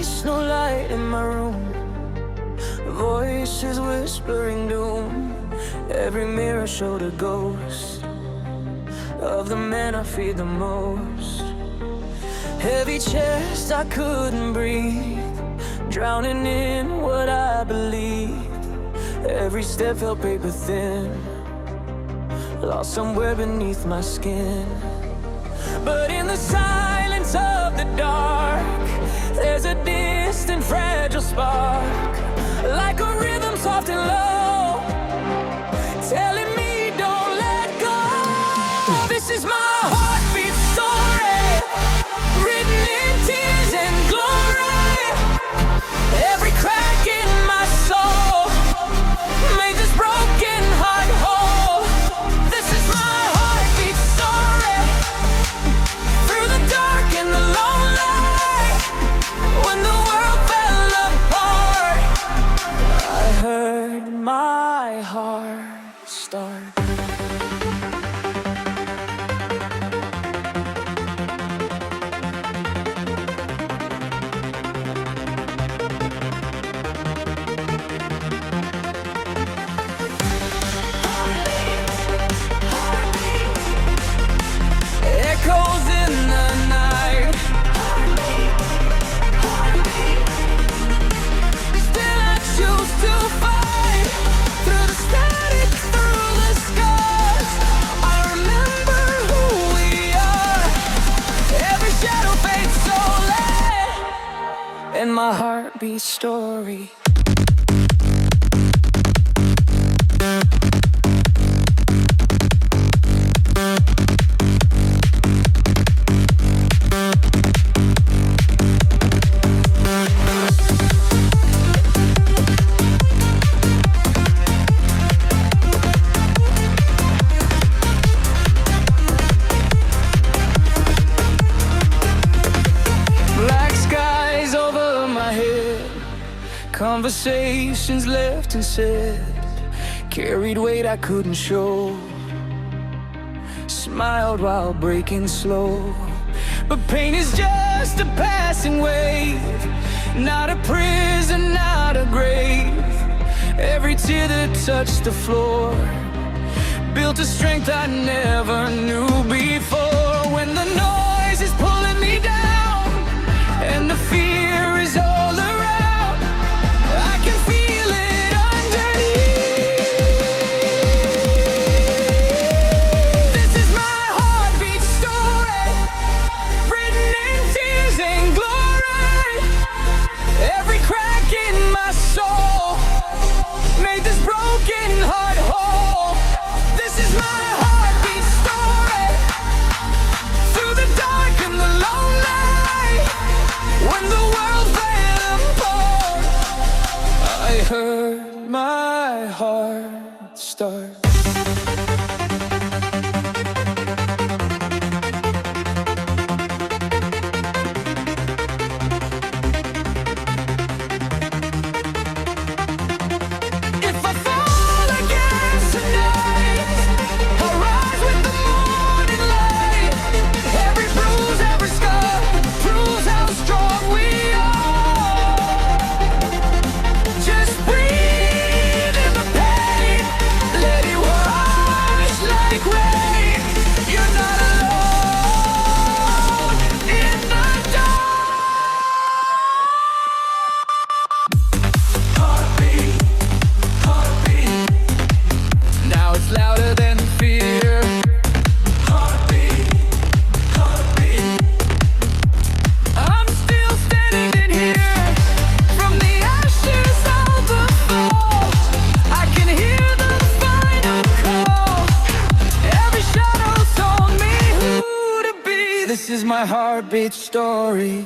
peace, no light in my room. Voices whispering doom. Every mirror showed a ghost of the man I feared the most. Heavy chest, I couldn't breathe, drowning in what I believed. Every step felt paper thin, lost somewhere beneath my skin. But in the silence of the dark, there's a distant fragile spark, like a rhythm soft and low, telling me don't let go. This is my heartbeat story, written in tears and glory. Every crack in my soul made this broken heart whole. This is my heartbeat story, through the dark and the lone light. When the world fell apart, I heard my heart start. Echoes in the night. Still I choose to fight, through the static, through the scars. I remember who we are. Every shadow fades so late, and my heartbeat story. Conversations left unsaid, carried weight I couldn't show. Smiled while breaking slow, but pain is just a passing wave, not a prison, not a grave. Every tear that touched the floor built a strength I never knew before. When the noise is pulling me down and the fear is all around, I can feel it underneath. This is my heartbeat story, written in tears and glory. Every crack in my soul made this broken heart whole. This is my heartbeat story, through the dark and the lone light. When the world fell apart, I heard my heart start. If I fall again tonight, I'll rise with the morning light. Every bruise, every scar proves how strong we are. Just breathe in the pain, let it wash like rain. You're not alone in the dark. Heartbeat, heartbeat. Now it's louder than fear. Heartbeat, heartbeat. I'm still standing here, from the ashes of the fall. I can hear the final call. Every shadow told me who to be. This is my heartbeat story.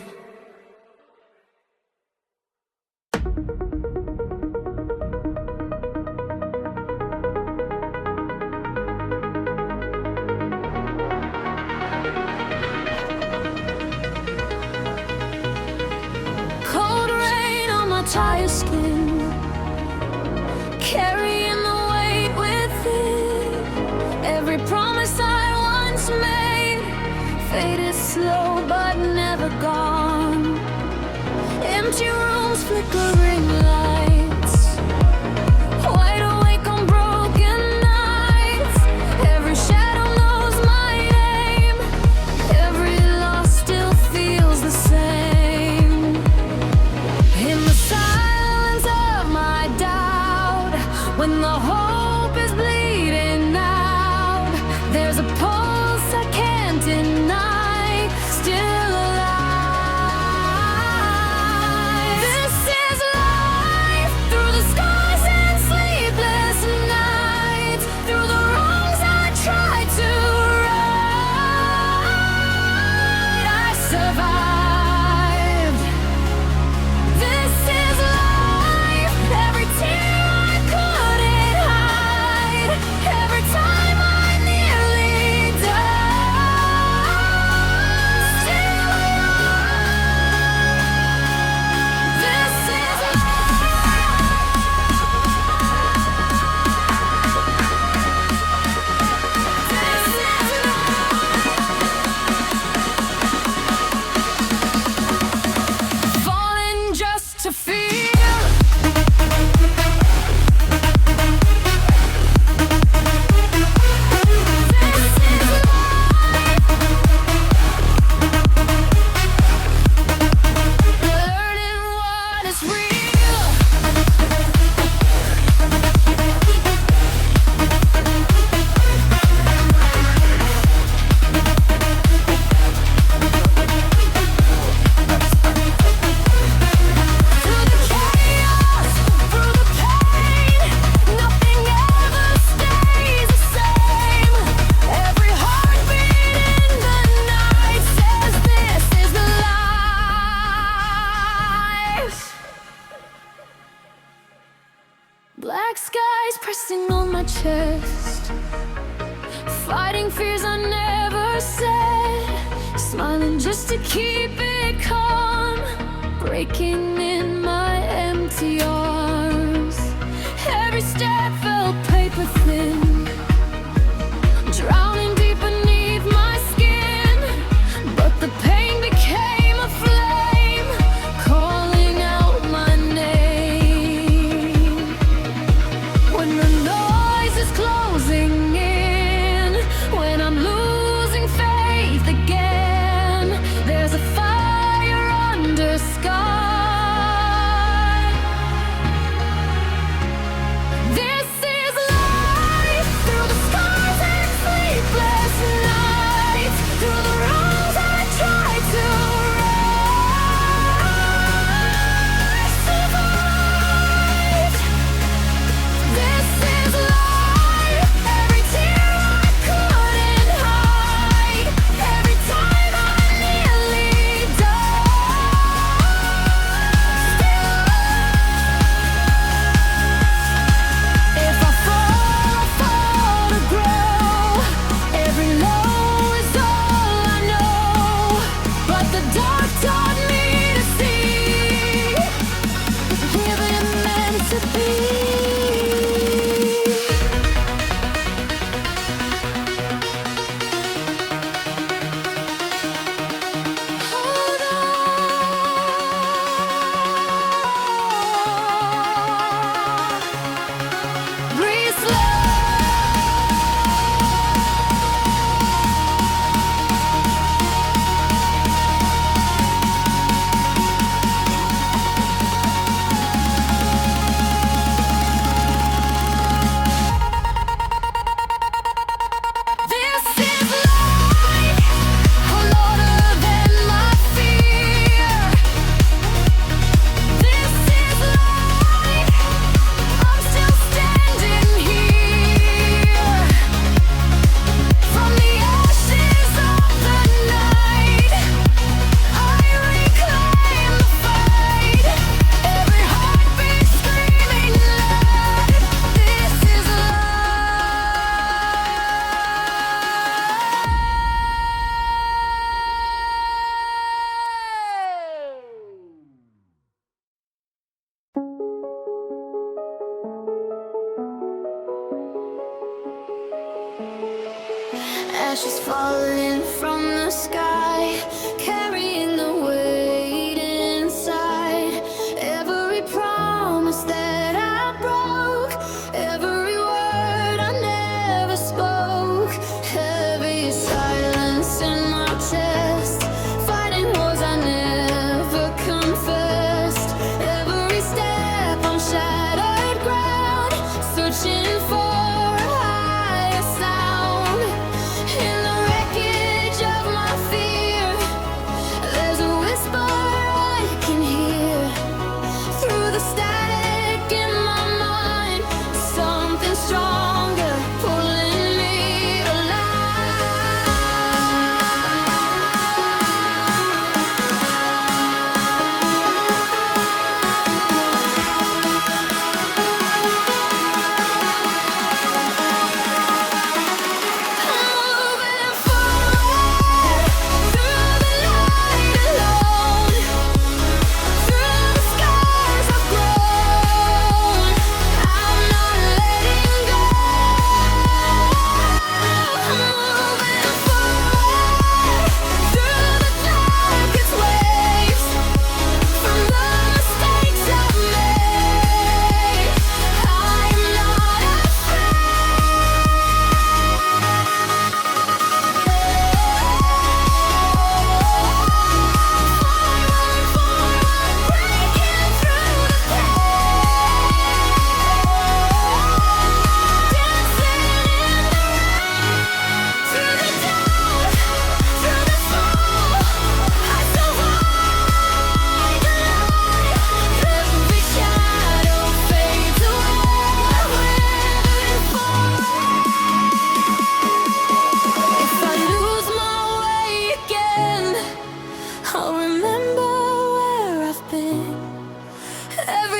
Cold rain on my tired skin, carrying the weight within. Every promise I once made faded slow but never gone. flickering lights. Wide awake on broken nights. Every shadow knows my name. Every loss still feels the same. In the silence of my doubt, when the hope is bleeding out, there's a pulse I can't deny, still alive. This is life, through the skies and sleepless nights, through the wrongs I tried to right, I survived. This is life, every tear I couldn't hide, every time I nearly died, still alive. This is life. Falling just to feel. Learning what is real. Through the chaos, through the pain, nothing ever stays the same. Every heartbeat in the night says this is life. Black skies pressing on my chest, fighting fears I never said, smiling just to keep it calm, breaking in my empty arms. Every step felt paper thin, drowning deep beneath my skin, but the pain became a flame, calling out my name. When the noise is closing in, when I'm losing faith again, there's a fire under sky. This is life, through the skies and sleepless nights, through the wrongs I tried to right, I survived. This is life, every tear I couldn't hide, every time I nearly died, still alive. If I fall to grow, every low is all I know, but the dark taught me to see, living meant to be. Hold on. Breathe slow. This is life, louder than my fear. This is life, I'm still standing here. From the ashes of the night, I reclaim the fight. Every heartbeat screaming loud. This is ashes falling from the sky, carrying the weight inside. Every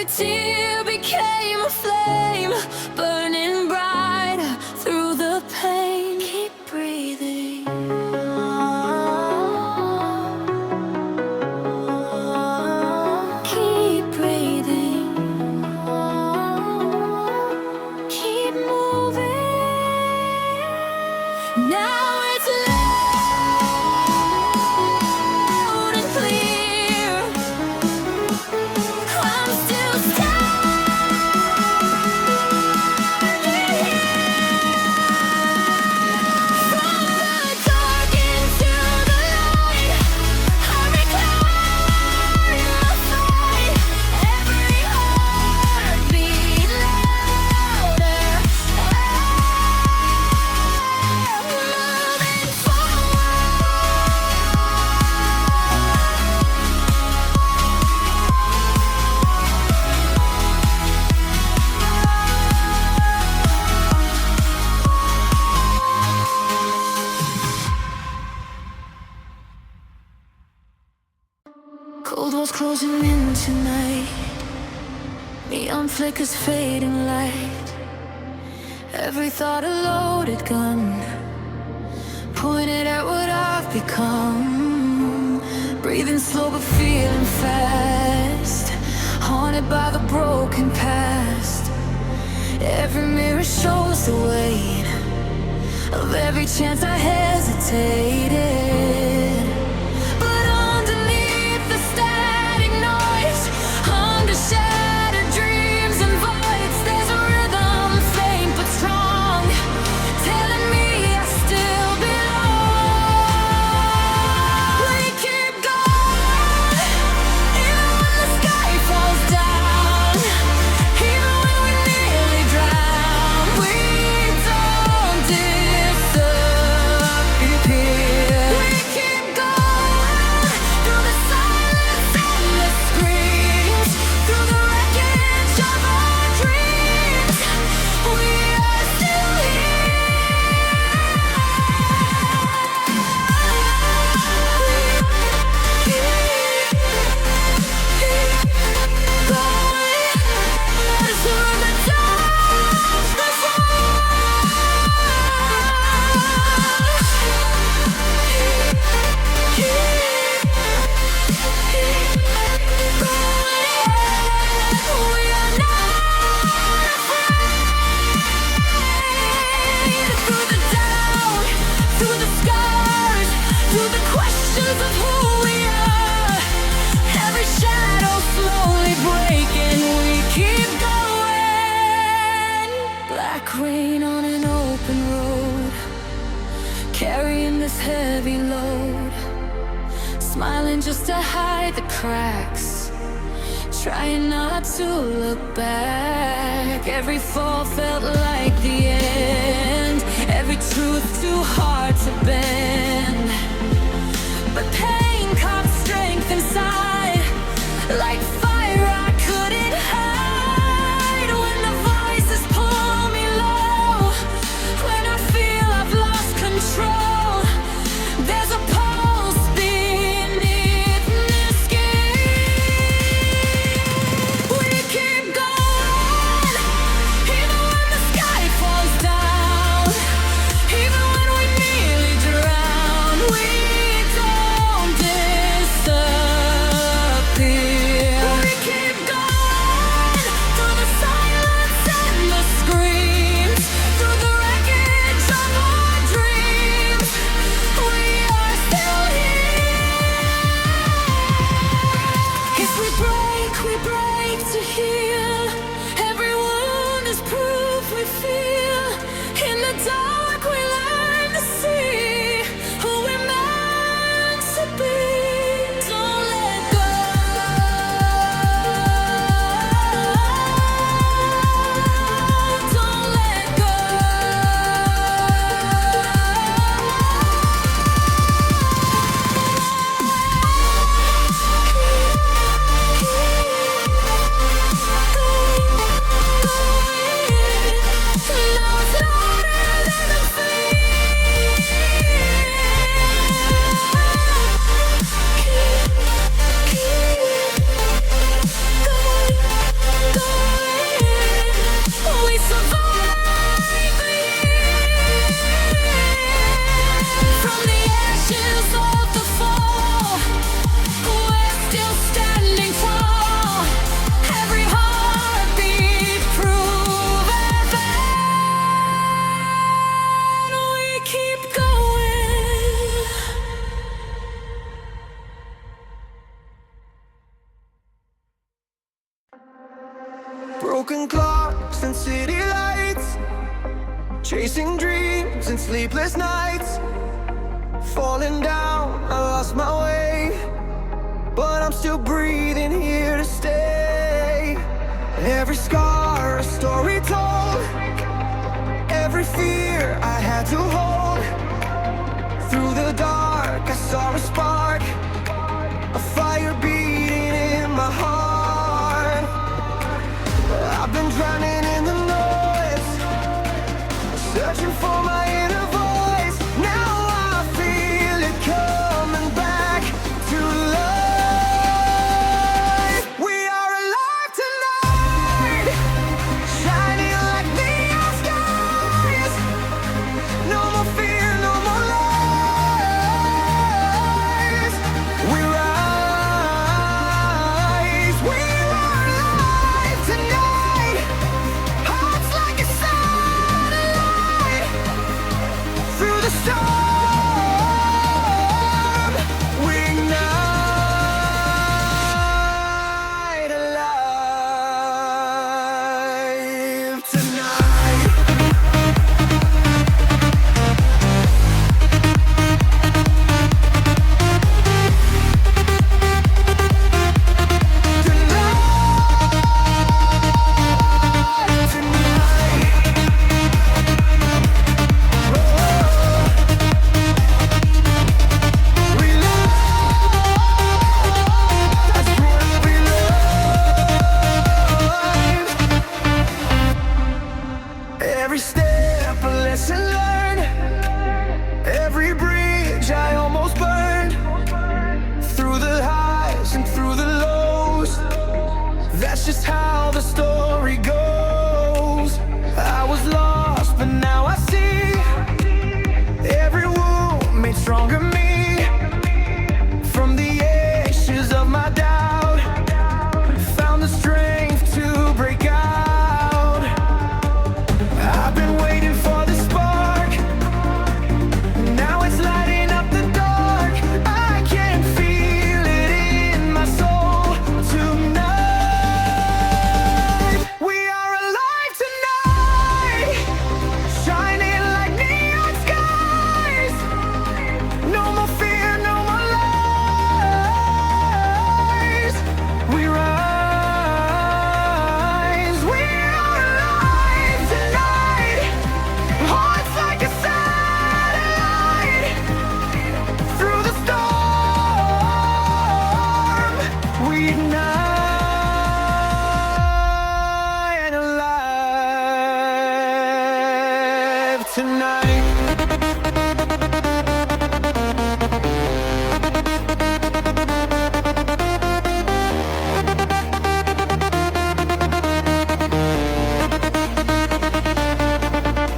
Every tear became a flame, burning brighter through the pain. Keep breathing. Keep breathing. Keep moving. Now it's loud and clear. I'm still standing here. From the dark into the light, I reclaim my fight. Every heartbeat louder. Moving Cold walls closing in tonight. Neon flickers fading light. Every thought a loaded gun, pointed at what I've become. Breathing slow but feeling fast, haunted by the broken past. Every mirror shows the weight of every chance I hesitated. But underneath the static noise, under shattered dreams and voids, there's a rhythm faint but strong, telling me I still belong. We keep going, even when the sky falls down, even when we nearly drown. We don't disappear. We keep going through the silence and the screams, through the wreckage of our dreams. We are still through the doubt, through the scars, through the questions of who we are. Every shadow slowly breaking, we keep going. Black rain on an open road, carrying this heavy load, smiling just to hide the cracks, trying not to look back. Every fall felt like the end, every truth too hard to bend. But pain caught strength inside, like fire I couldn't hide. When the voices pull me low, when I feel I've lost control, there's a pulse beneath the skin. We keep going, even when the sky falls down, even when we nearly drown. broken clocks and city lights, chasing dreams and sleepless nights. Falling down, I lost my way, but I'm still breathing here to stay. Every scar, a story told, every fear I had to hold. Through the dark, I saw a spark, a fire beating in my heart. I've been drowning in the noise, searching for my inner voice. Now I feel it coming back to life. We are alive tonight, shining like neon skies. No more fear, no more lies. We rise, we are alive tonight. Hearts like a satellite. Through the storm, we ignite, alive tonight. Every step a lesson learned, every bridge I almost burned. Through the highs and through the lows, that's just how the story goes. I was lost, but now I see, every wound made stronger me. From the ashes of my doubt, found the strength to break out. I've been waiting for the spark, now it's lighting up the dark. I can feel it in my soul tonight. We are alive tonight, shining like neon skies. No more fear, no more lies. We rise, we are alive tonight. Hearts like a satellite. Through the storm, we ignite, alive tonight.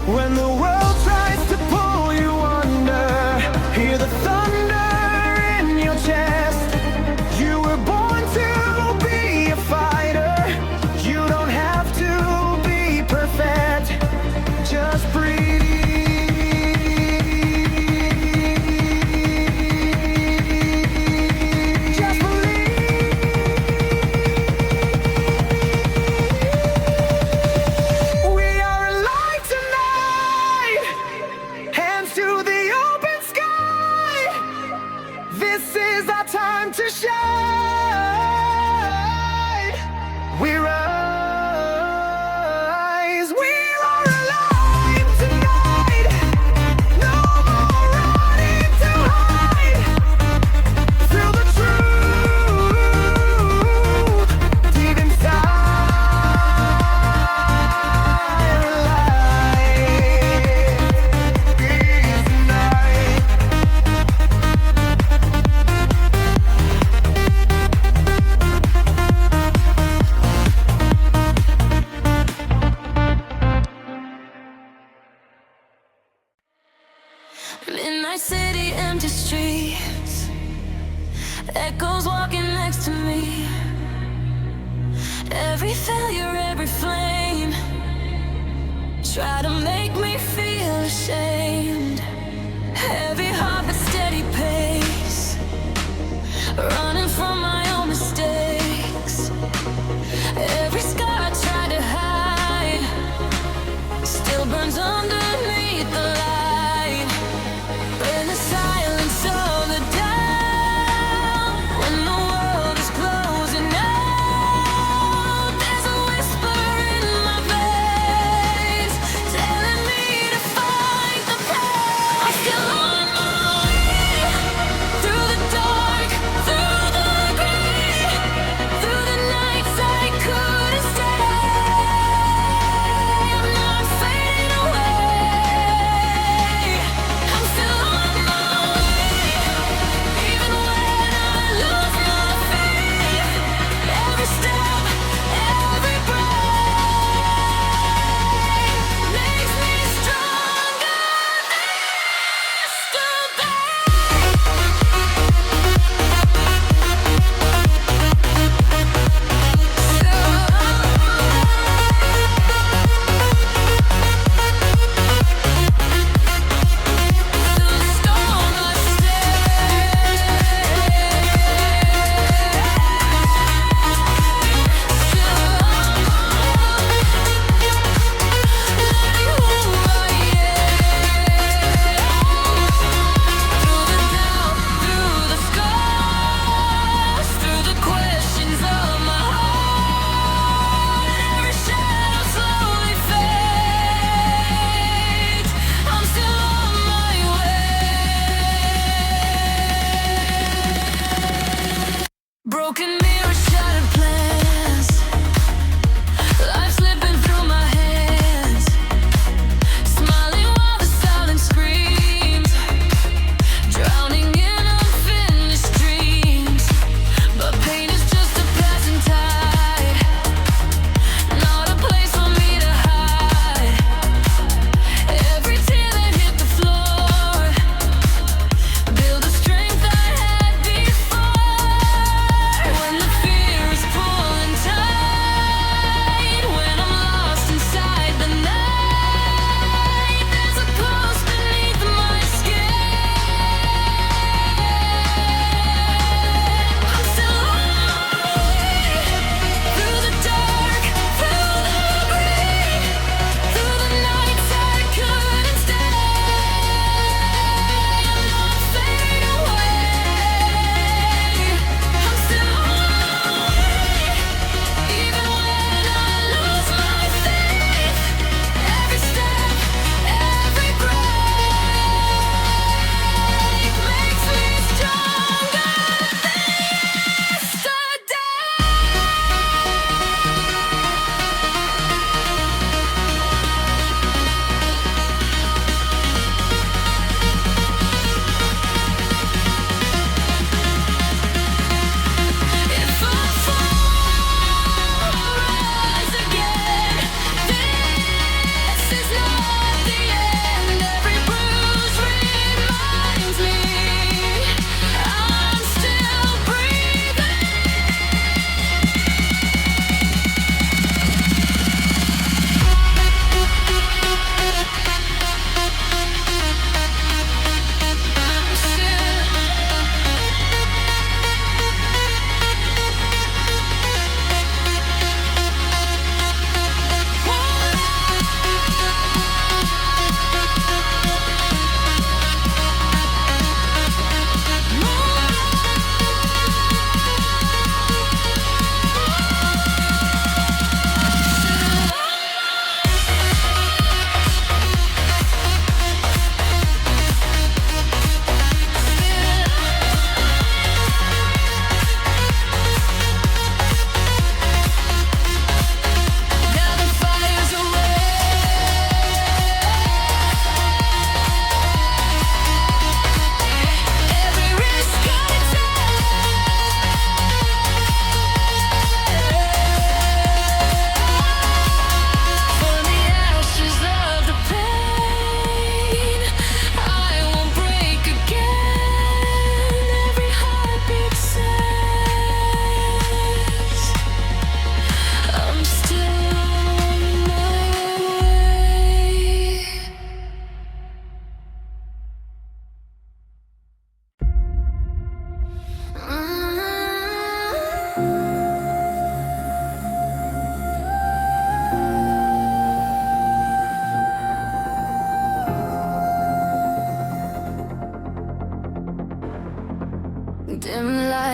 When the world tries to pull you under, hear the thunder in your chest. You were born to be a fighter. You don't have to be perfect, just breathe. Just believe. We are alive tonight, hands to the open sky. This is our time to shine. We rise, we are alive tonight. No more running to hide. Feel the truth deep inside. Alive tonight. Midnight city, empty streets, echoes walking next to me. Every failure, every flame, try to make me feel ashamed. Heavy heart but steady pace, running from my own mistakes. Every scar I tried to hide,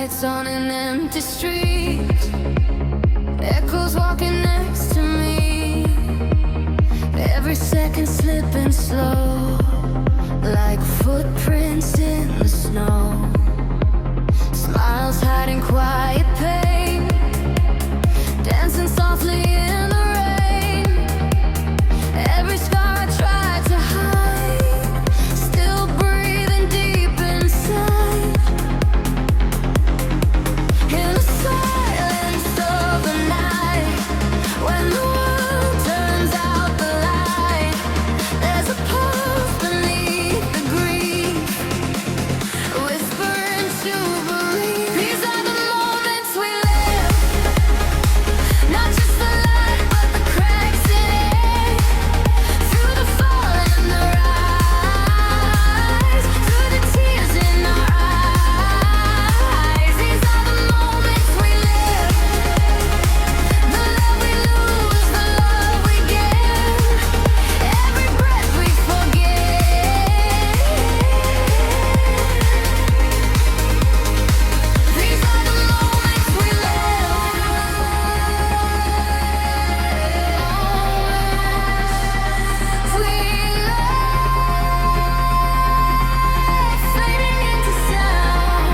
lights on an empty street. Echoes walking next to me. Every second slipping slow, like footprints in the snow. Smiles hiding quiet pain, dancing softly in the rain. Every scar I tried to hide, still breathing deep inside. In the silence of the night, when the world turns out the light, there's a pulse beneath the grief, whispering to believe. These are the moments we live, not just the light but the cracks in it. Through the fall and the rise, through the tears in our eyes. These are the moments we live, the love we lose, the love we give, every breath we forget. These are the moments we live, fading into sound.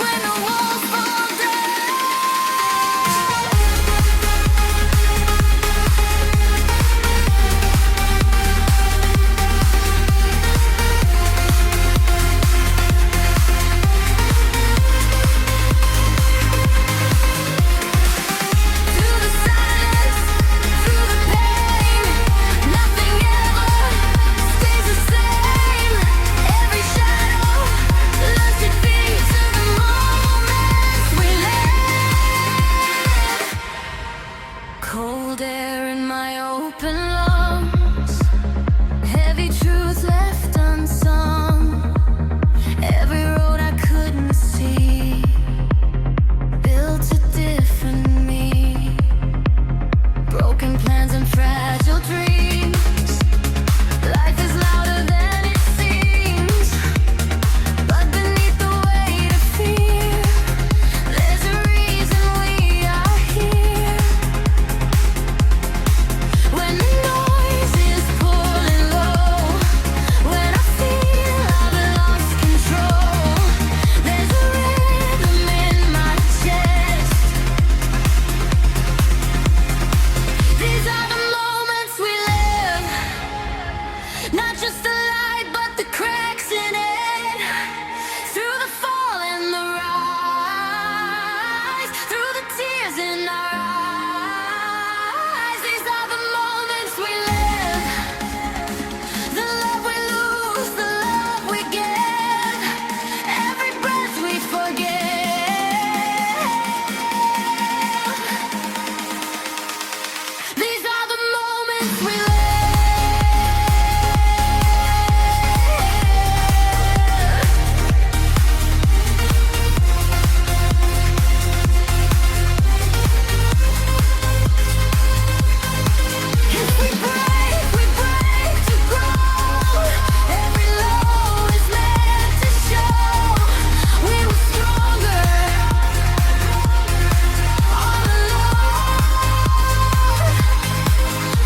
When the walls fall down. Through the silence, through the pain, nothing ever stays the same. Every shadow loves its feet to the moments we live. Cold air in my open lungs, heavy truth left unsung. Every road I couldn't see built a different me. Broken plans and fragile dreams. Life is louder than it seems, but beneath the weight of fear, there's a reason we are here. When the noise is pulling low, when I feel I've lost control, there's a rhythm in my chest. These are the moments we live, not just the light but the cracks in it. Through the fall and the rise, through the tears in our eyes. These are the moments we live, the love we lose, the love we give, every breath we forget. These are the moments we live. If we break to grow. Every low is meant to show we were stronger all alone.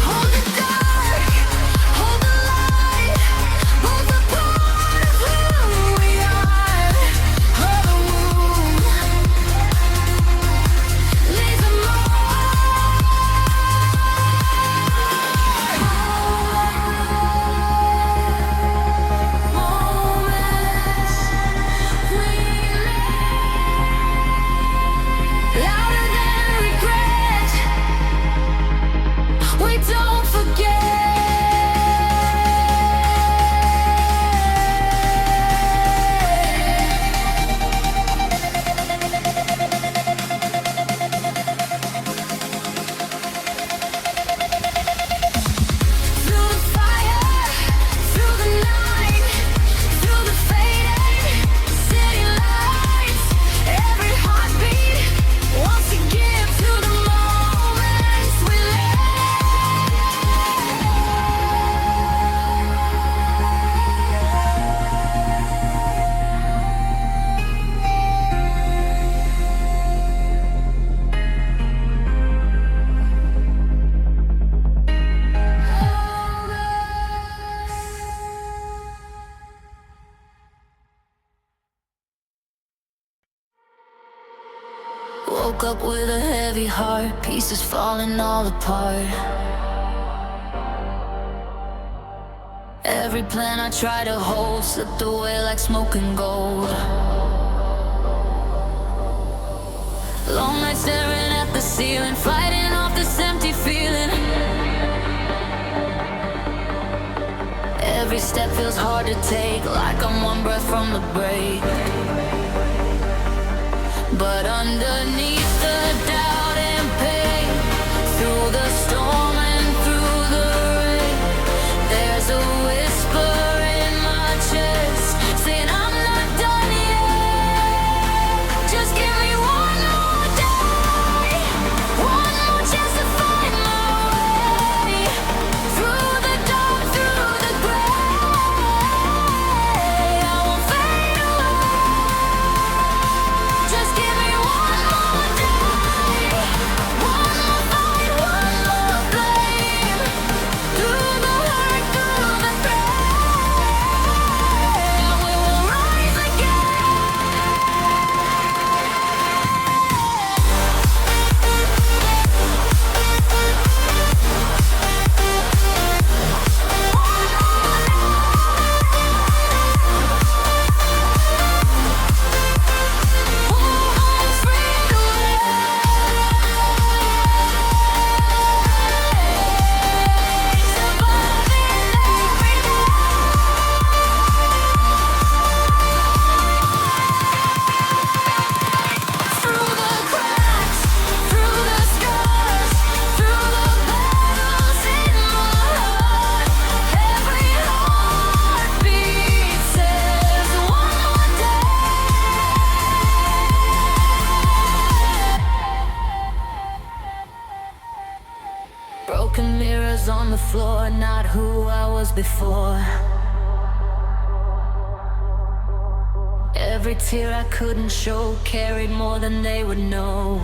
Hold the dark. woke up with a heavy heart, pieces falling all apart. Every plan I tried to hold slipped away like smoking gold. Long nights staring at the ceiling, fighting off this empty feeling. Every step feels hard to take, like I'm one breath from the break. But underneath the doubt and pain, through the storm and through the rain, there's a whisper in my chest saying I'm not done yet. Just give me one more day, one more chance to find my way through the dark, through the gray. I won't fade away. Just give me one more day, one more fight, one more flame. Through the hurt, through the pain, we will rise again. Through the cracks, through the scars, through the battles in my heart, every heartbeat says one more day. Broken mirrors on the floor, not who I was before. Every tear I couldn't show carried more than they would know.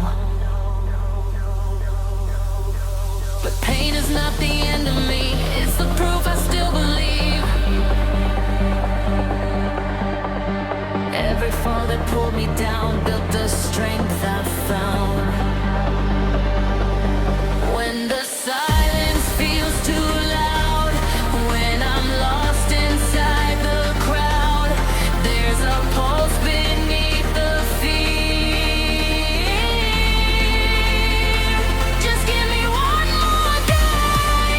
But pain is not the end of me, it's the proof I still believe. Every fall that pulled me down built the strength I found. When the silence feels too loud, when I'm lost inside the crowd, there's a pulse beneath the fear. Just give me one more day,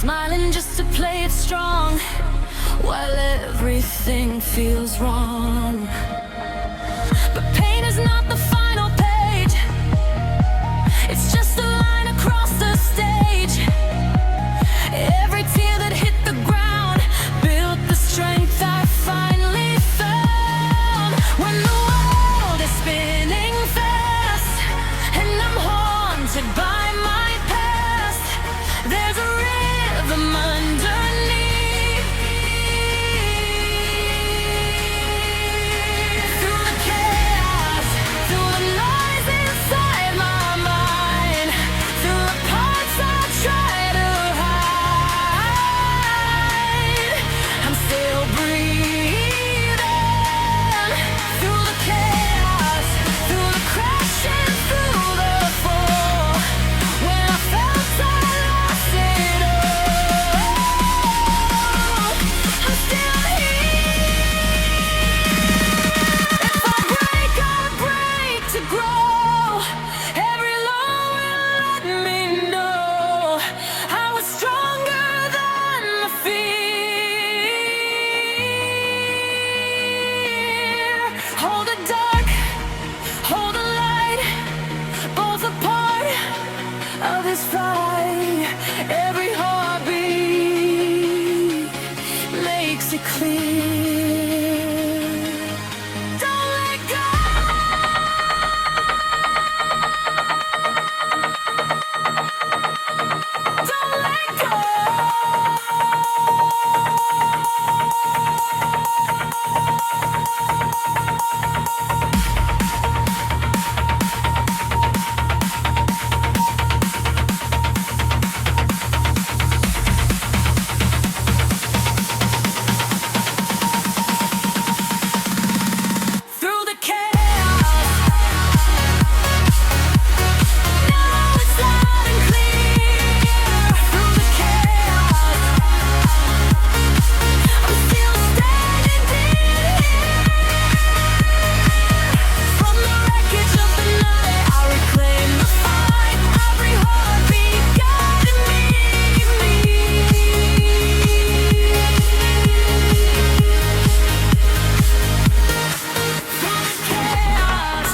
smiling just to play it strong, while everything feels wrong. But pain is not the final page, it's just a line across the stage. Every tear that hit the ground built the strength I finally found. When the world is spinning fast and I'm haunted by my past, there's a rhythm underneath. Through the chaos, through the noise inside my mind, through the parts I try to hide, I'm still breathing. Through the chaos, through the crash and through the fall, when I felt I lost it all, I'm still here. If I break, I break to grow. Every low will let me know I was stronger than my fear. Hold the dark, hold the light, both a part of this fight. Every heartbeat makes it clear. Don't let go. Don't let go. Through the chaos, now it's loud and clear. Through the chaos, I'm still standing here. From the wreckage of the night, I reclaim the fight. Every heartbeat guiding me. Through the chaos.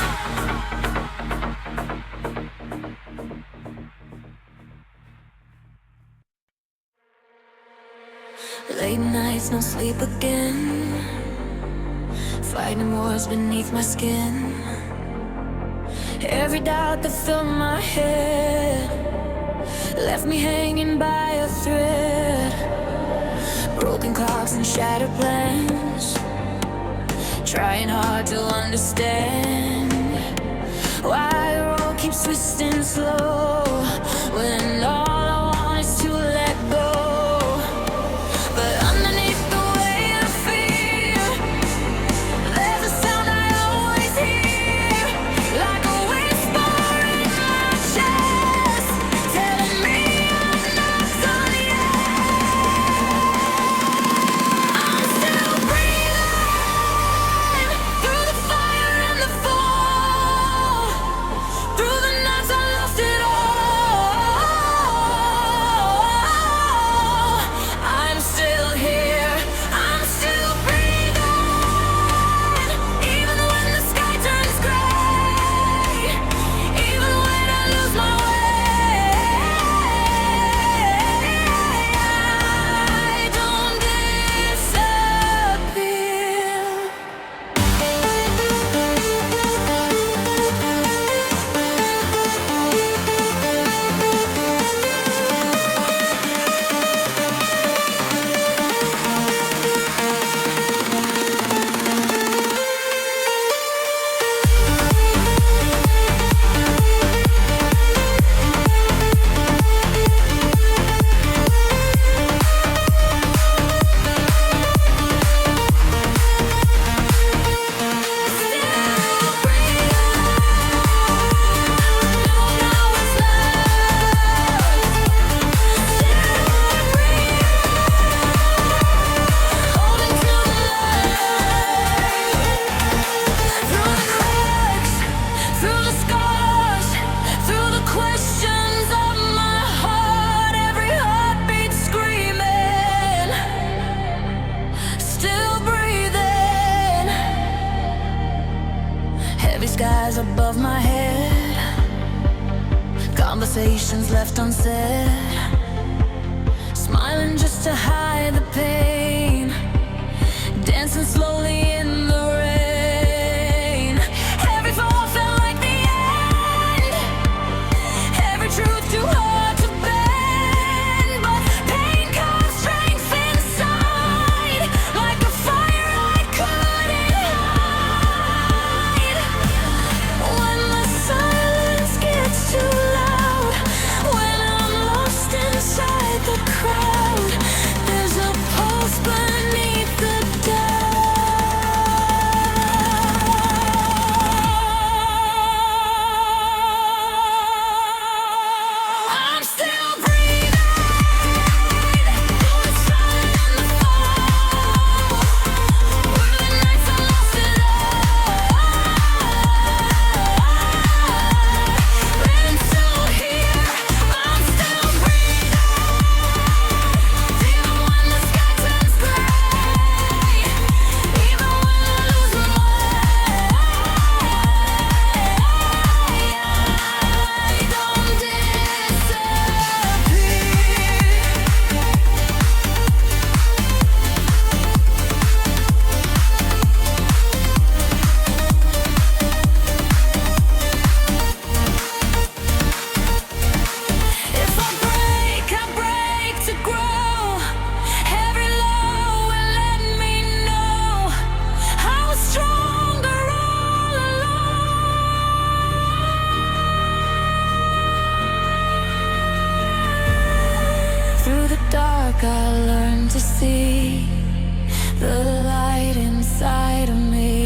Late nights, no sleep again, fighting wars beneath my skin. Every doubt that filled my head left me hanging by a thread. Broken clocks and shattered plans, trying hard to understand why the road keeps twisting slow when all I want is to let go. But underneath the weight of fear, there's a sound I always hear, like a whisper in my chest, telling me I'm not done yet. I'm still breathing through the fire and the fall, through the nights I lost it all. my head, conversations left unsaid, smiling just to hide the pain, dancing slowly in the rain. Every fall felt like the end, every truth too hard to bend, but pain carved strength inside, like a fire I couldn't hide. When the silence gets too loud, when I'm lost inside the crowd, there's a pulse beneath the doubt. I'm still breathing, though it's silent in the fall, where the nights I lost it all. And so here, I'm still breathing, even when the sky turns gray, even when I lose my way, I don't disappear. If I break to grow. Every low will let me know I was stronger all along. Through the dark, I learned to see the light inside of me.